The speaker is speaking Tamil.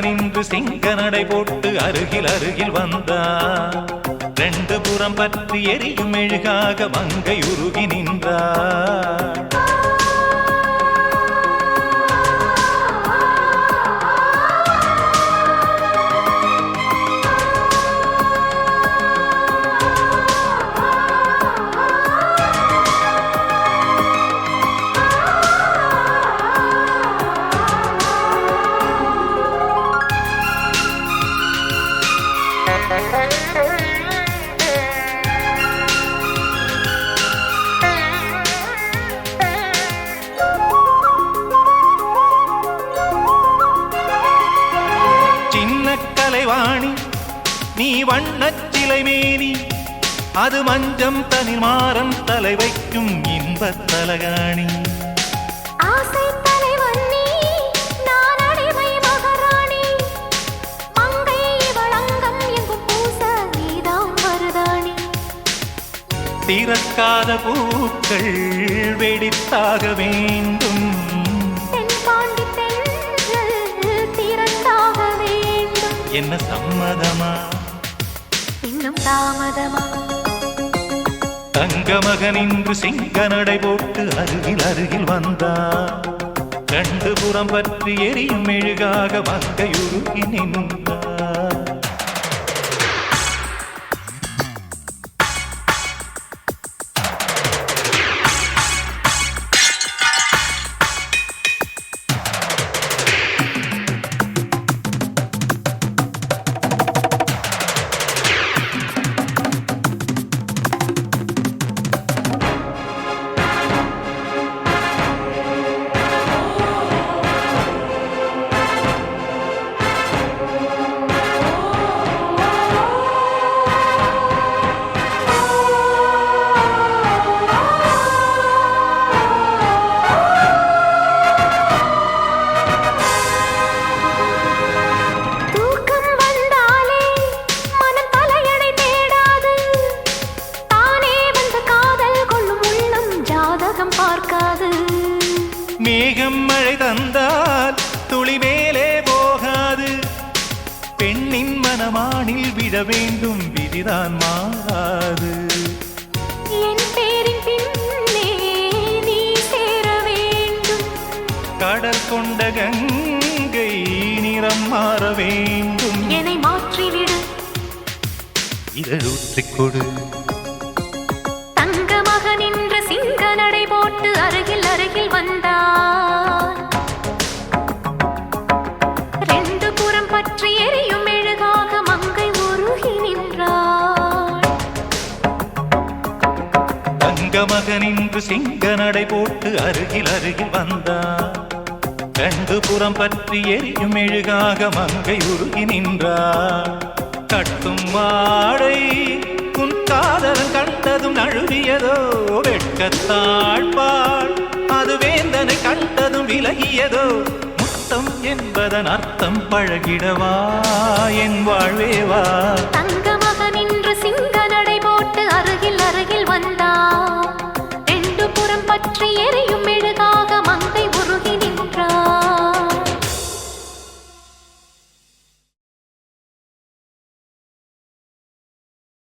நின்று சிங்க நடை போட்டு அருகில் அருகில் வந்தார். ரெண்டு புறம் பற்றி எரியும் மெழுகாக மங்கை உருகி நின்றார். கலைவாணி நீ வண்ணச்சிலை மேனி, அது மஞ்சம் தனில் மாறன் தலை வைக்கும் இன்பத் தலகாணி. ஆசை தலைவன் நீ, நான் அடிமை மகாராணி. மங்கை வளங்கம் எங்கும் பூச நீதான் மருதாணி. திறக்காத பூக்கள் வெடித்தாக வேண்டும், என்ன சம்மதமா இன்னும் தாமதமா? தங்க மகன் இன்று சிங்க நடை போட்டு அருகில் அருகில் வந்தார். ரெண்டு புறம் பற்றி எரியும் மெழுகாக மங்கையுருகி நின்றார். மேகம் மழை தந்தால் துளி மேலே போகாது, பெண்ணின் மனமானில் விட வேண்டும் விதிதான் மாறாது. என் பேரின் பின்னே நீ சேர வேண்டும், கடல் கொண்ட கங்கை நிறம் மாற வேண்டும். என்னை மாற்றிவிடு, இதழூற்றிக் கொடு. தங்க மகன் என்ற சிங்க நடை போட்டு அருகில் அருகில் வந்தார். ரெண்டு புறம் பற்றி எரியும் மெழுகாக மங்கை உருகி நின்றாள். தங்க மகன் இன்று சிங்க நடை போட்டு அருகில் அருகில் வந்தார். ரெண்டு புறம் பற்றி எரியும் மெழுகாக மங்கை உருகி நின்றார். கட்டும் வாடை உன் காதலன் கண்டதும் நழுவியதோ, வெட்கத்தாழ்பாள் அது வேந்தனை கண்டதும் விலகியதோ. முத்தம் என்பதன் அர்த்தம் பழகிடவா என் வாழ்வேவா. தங்க மகன் இன்று சிங்க நடை போட்டு அருகில் அருகில் வந்தார். ரெண்டு புறம் பற்றி எரியும்